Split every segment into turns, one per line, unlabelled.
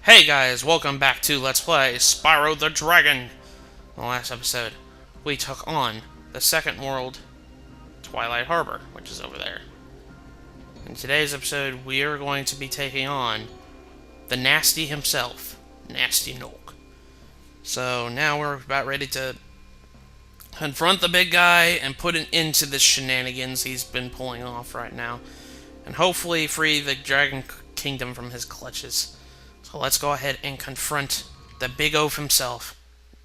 Hey guys, welcome back to Let's Play Spyro the Dragon. In the last episode, we took on the second world, Twilight Harbor, which is over there. In today's episode, we are going to be taking on the Gnasty himself, Gnasty Gnorc. So now we're about ready to confront the big guy and put an end to the shenanigans he's been pulling off right now. And hopefully free the Dragon Kingdom from his clutches. So let's go ahead and confront the big oaf himself,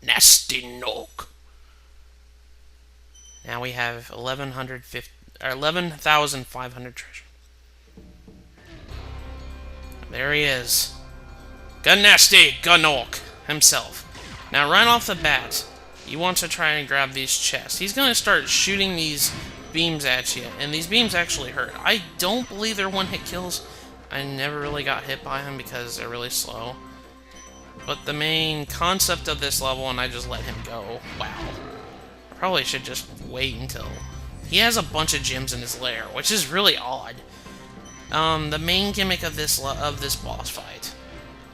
Gnasty Gnorc. Now we have 11,500 treasure. There he is. Gnasty Gnorc himself. Now right off the bat, you want to try and grab these chests. He's going to start shooting these beams at you, and these beams actually hurt. I don't believe they're one-hit kills. I never really got hit by them because they're really slow. But the main concept of this level, and I just let him go. Wow. I probably should just wait until... He has a bunch of gems in his lair, which is really odd. The main gimmick of this boss fight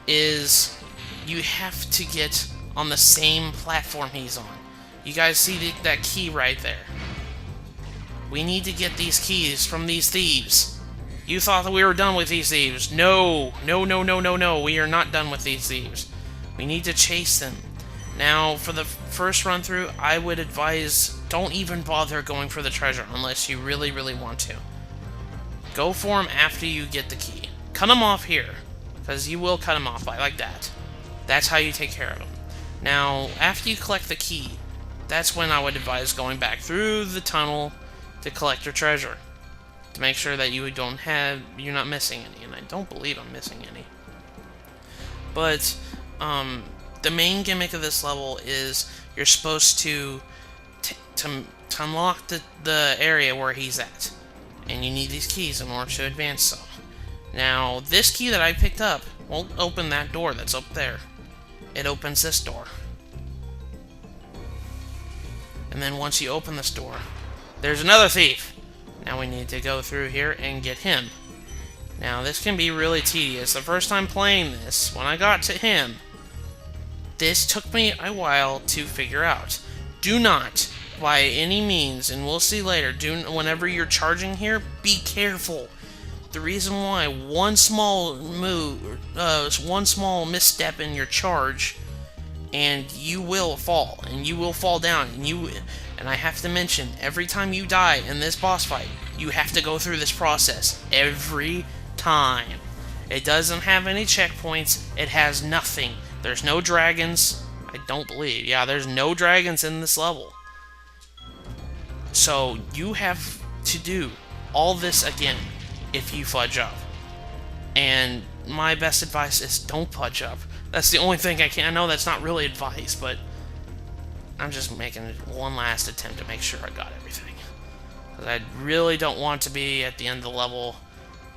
is you have to get on the same platform he's on. You guys see that key right there? We need to get these keys from these thieves. You thought that we were done with these thieves. No. No, no, no, no, no. We are not done with these thieves. We need to chase them. Now, for the first run through, I would advise don't even bother going for the treasure unless you really, really want to. Go for them after you get the key. Cut them off here, because you will cut them off like that. That's how you take care of them. Now, after you collect the key, that's when I would advise going back through the tunnel to collect your treasure. To make sure that you're not missing any, and I don't believe I'm missing any. But, the main gimmick of this level is you're supposed to unlock the area where he's at. And you need these keys in order to advance so. Now, this key that I picked up won't open that door that's up there. It opens this door. And then once you open this door, there's another thief. Now we need to go through here and get him. Now this can be really tedious. The first time playing this, when I got to him, this took me a while to figure out. Do not, by any means, and we'll see later, whenever you're charging here, be careful. The reason why one small misstep in your charge, and you will fall, and you will fall down, and I have to mention, every time you die in this boss fight, you have to go through this process. Every time. It doesn't have any checkpoints. It has nothing. There's no dragons. I don't believe. Yeah, there's no dragons in this level. So, you have to do all this again if you fudge up. And my best advice is don't fudge up. That's the only thing I can. I know that's not really advice, but I'm just making one last attempt to make sure I got everything. Because I really don't want to be at the end of the level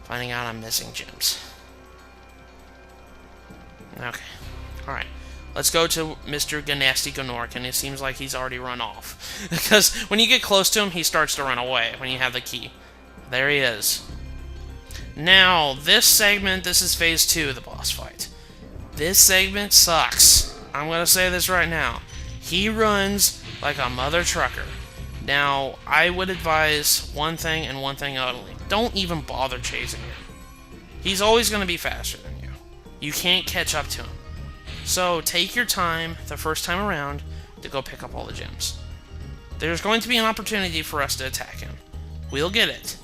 finding out I'm missing gems. Okay. Alright. Let's go to Mr. Gnasty Gnorc, and it seems like he's already run off. Because when you get close to him, he starts to run away when you have the key. There he is. Now, this segment, this is phase 2 of the boss fight. This segment sucks. I'm going to say this right now. He runs like a mother trucker. Now, I would advise one thing and one thing only. Don't even bother chasing him. He's always going to be faster than you. You can't catch up to him. So, take your time the first time around to go pick up all the gems. There's going to be an opportunity for us to attack him. We'll get it.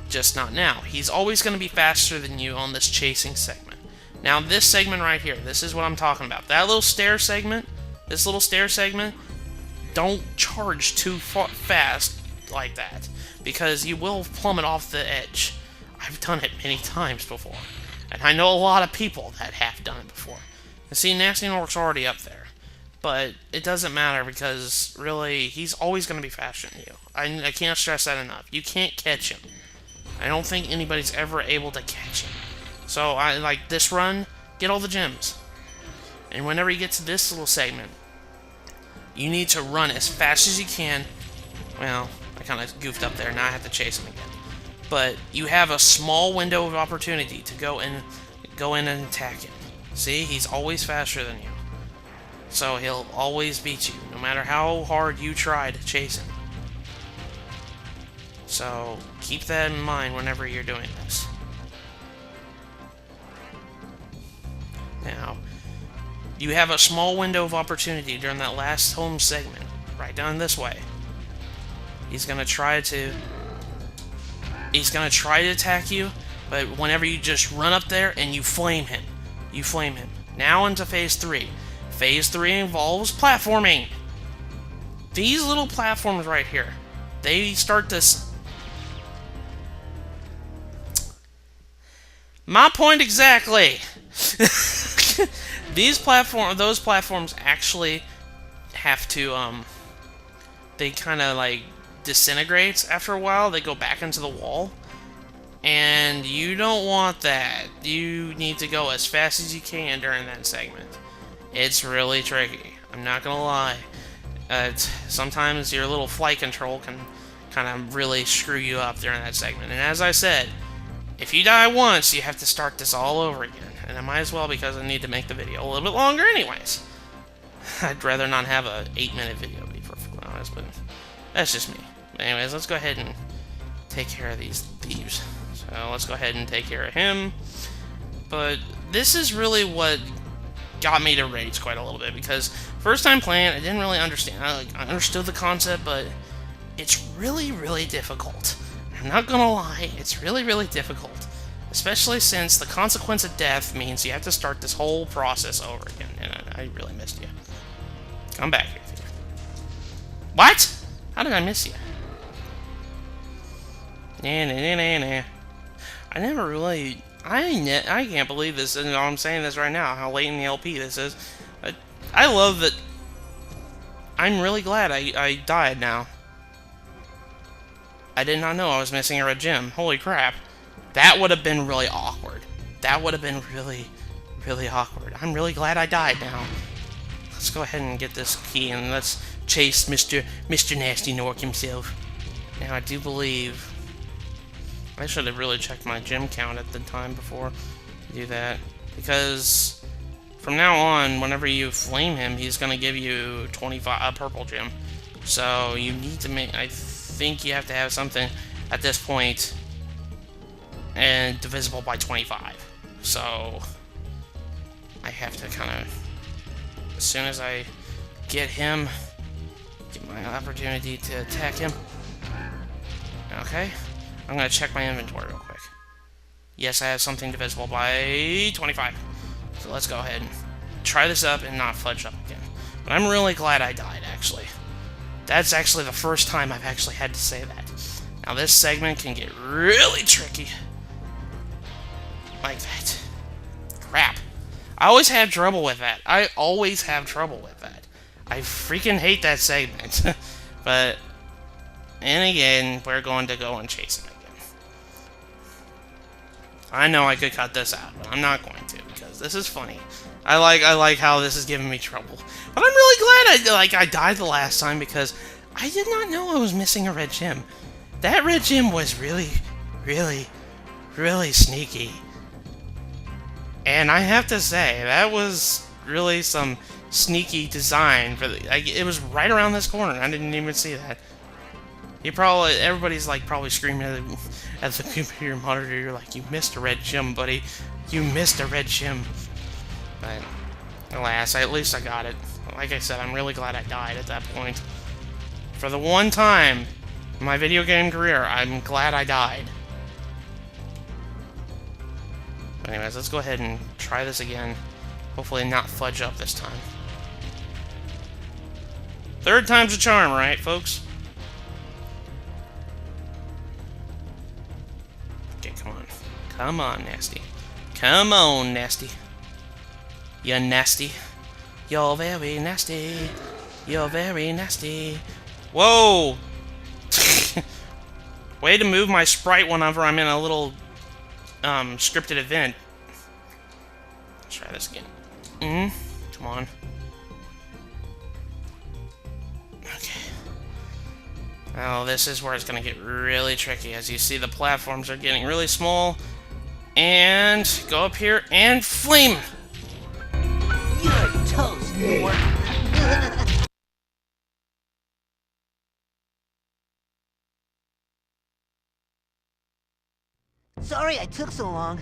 Just not now. He's always going to be faster than you on this chasing segment. Now, this segment right here, this is what I'm talking about. That little stair segment, this little stair segment, don't charge too fast like that, because you will plummet off the edge. I've done it many times before, and I know a lot of people that have done it before. And see, Gnasty Gnorc's already up there, but it doesn't matter because, really, he's always going to be faster than you. I can't stress that enough. You can't catch him. I don't think anybody's ever able to catch him. So, like this run, get all the gems. And whenever you get to this little segment, you need to run as fast as you can. Well, I kind of goofed up there. Now I have to chase him again. But you have a small window of opportunity to go in and attack him. See, he's always faster than you. So he'll always beat you, no matter how hard you try to chase him. So keep that in mind whenever you're doing this. Now, you have a small window of opportunity during that last home segment, right down this way. He's gonna try to attack you, but whenever you just run up there and you flame him. Now into Phase 3. Phase 3 involves platforming. These little platforms right here, they start this... My point exactly! Those platforms actually have to, they kind of, like, disintegrate after a while. They go back into the wall. And you don't want that. You need to go as fast as you can during that segment. It's really tricky. I'm not gonna lie. Sometimes your little flight control can kind of really screw you up during that segment. And as I said, if you die once, you have to start this all over again. And I might as well, because I need to make the video a little bit longer anyways. I'd rather not have a 8-minute video, to be perfectly honest, but that's just me. But anyways, let's go ahead and take care of these thieves. So let's go ahead and take care of him. But this is really what got me to rage quite a little bit, because first time playing, I didn't really understand. I understood the concept, but it's really, really difficult. I'm not gonna lie, it's really, really difficult. Especially since the consequence of death means you have to start this whole process over again. And I really missed you. Come back here. What? How did I miss you? Nah. I never really... I can't believe this, and I'm saying this right now, how late in the LP this is. I love that... I'm really glad I died now. I did not know I was missing a red gem. Holy crap. That would have been really awkward. That would have been really, really awkward. I'm really glad I died now. Let's go ahead and get this key, and let's chase Mr. Gnasty Gnorc himself. Now, I do believe... I should have really checked my gem count at the time before I do that. Because from now on, whenever you flame him, he's going to give you 25 a purple gem. So you need to make... I think you have to have something at this point and divisible by 25. So I have to kind of... As soon as I get him, get my opportunity to attack him. Okay. I'm going to check my inventory real quick. Yes, I have something divisible by 25. So let's go ahead and try this up and not fudge up again. But I'm really glad I died, actually. That's actually the first time I've actually had to say that. Now, this segment can get really tricky. Like that. Crap. I always have trouble with that. I always have trouble with that. I freaking hate that segment. But, and again, we're going to go and chase him again. I know I could cut this out, but I'm not going to, because this is funny. I like how this is giving me trouble. But I'm really glad I died the last time, because I did not know I was missing a red gem. That red gem was really, really, really sneaky. And I have to say, that was really some sneaky design for the... it was right around this corner, I didn't even see that. Everybody's like probably screaming at the computer monitor. You're like, you missed a red gem, buddy. You missed a red gem. But alas, at least I got it. Like I said, I'm really glad I died at that point. For the one time in my video game career, I'm glad I died. But anyways, let's go ahead and try this again. Hopefully not fudge up this time. Third time's a charm, right, folks? Okay, come on. Come on, Gnasty. Come on, Gnasty. You're nasty. You're very nasty. You're very nasty. Whoa! Way to move my sprite whenever I'm in a little scripted event. Let's try this again. Come on. Okay. Oh, this is where it's gonna get really tricky. As you see, the platforms are getting really small. And go up here and flame!
You're toast, Gnorc. Sorry I took so long.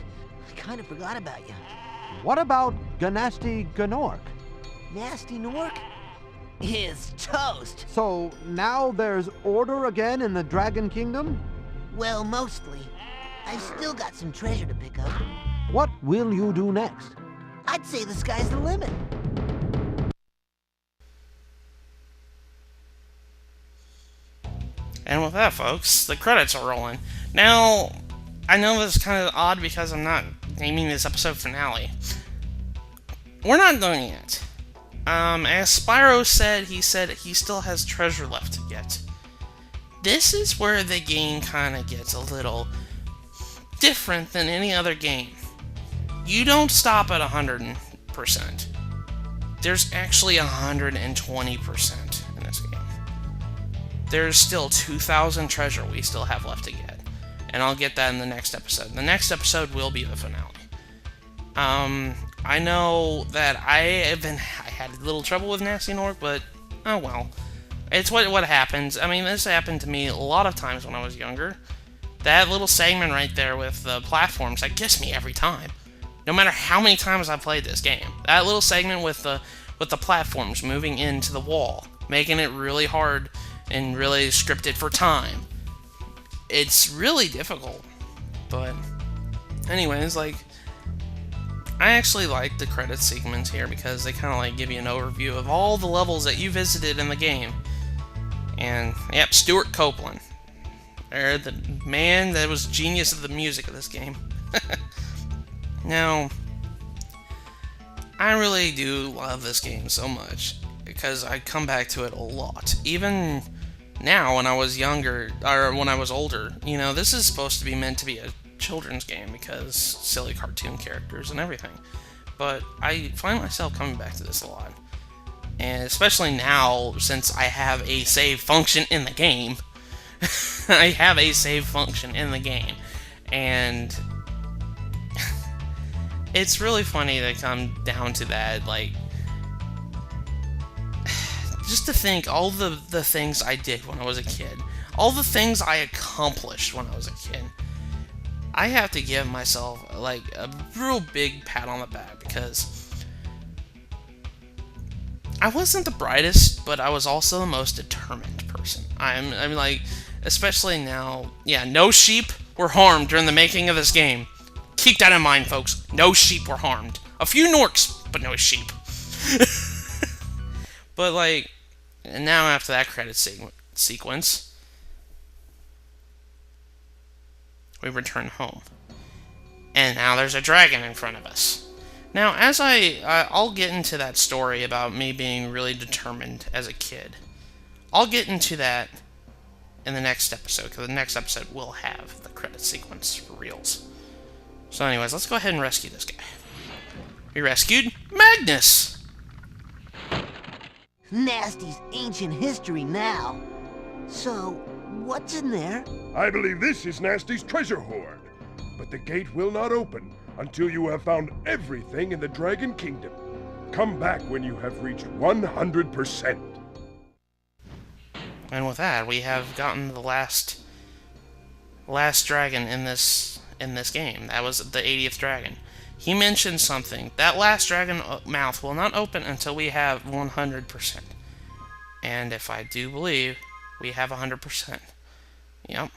I kind of forgot about you.
What about Gnasty Gnorc?
Gnasty Gnorc is toast.
So now there's order again in the Dragon Kingdom?
Well, mostly. I've still got some treasure to pick up.
What will you do next?
I'd say the sky's the limit.
And with that, folks, the credits are rolling. Now, I know this is kind of odd because I'm not naming this episode finale. We're not done yet. As Spyro said he still has treasure left to get. This is where the game kind of gets a little different than any other game. You don't stop at 100%. There's actually 120% in this game. There's still 2,000 treasure we still have left to get. And I'll get that in the next episode. The next episode will be the finale. I know that I had a little trouble with Gnasty Gnorc, but oh well. It's what happens. I mean, this happened to me a lot of times when I was younger. That little segment right there with the platforms, that gets me every time. No matter how many times I played this game. That little segment with the platforms moving into the wall, making it really hard and really scripted for time. It's really difficult. But anyways, like, I actually like the credit sequence here because they kind of like give you an overview of all the levels that you visited in the game. And yep, Stuart Copeland. They're the man that was genius of the music of this game. Now, I really do love this game so much because I come back to it a lot. Even now, when I was younger, or when I was older, you know, this is supposed to be meant to be a children's game because silly cartoon characters and everything. But I find myself coming back to this a lot. And especially now, since I have a save function in the game. I have a save function in the game. And it's really funny to come down to that, like, just to think all the things I did when I was a kid. All the things I accomplished when I was a kid. I have to give myself, like, a real big pat on the back because I wasn't the brightest, but I was also the most determined person. I'm like, especially now, yeah, no sheep were harmed during the making of this game. Keep that in mind, folks. No sheep were harmed. A few Gnorcs, but no sheep. But, like, and now after that credit sequence, we return home. And now there's a dragon in front of us. Now, as I'll get into that story about me being really determined as a kid. I'll get into that in the next episode, because the next episode will have the credit sequence for reals. So anyways, let's go ahead and rescue this guy. We rescued Magnus!
Gnasty's ancient history now. So, what's in there?
I believe this is Gnasty's treasure hoard. But the gate will not open until you have found everything in the Dragon Kingdom. Come back when you have reached 100%.
And with that, we have gotten the last dragon in this game. That was the 80th dragon. He mentioned something. That last dragon mouth will not open until we have 100%. And if I do believe, we have 100%. Yep.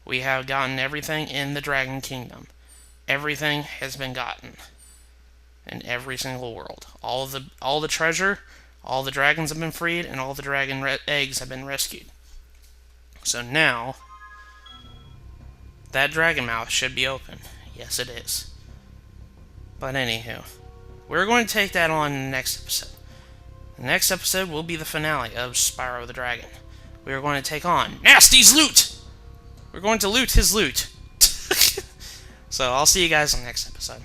We have gotten everything in the Dragon Kingdom. Everything has been gotten. In every single world. All the treasure, all the dragons have been freed, and all the dragon eggs have been rescued. So now, that dragon mouth should be open. Yes, it is. But anywho, we're going to take that on in the next episode. The next episode will be the finale of Spyro the Dragon. We are going to take on Gnasty's loot! We're going to loot his loot. So I'll see you guys on the next episode.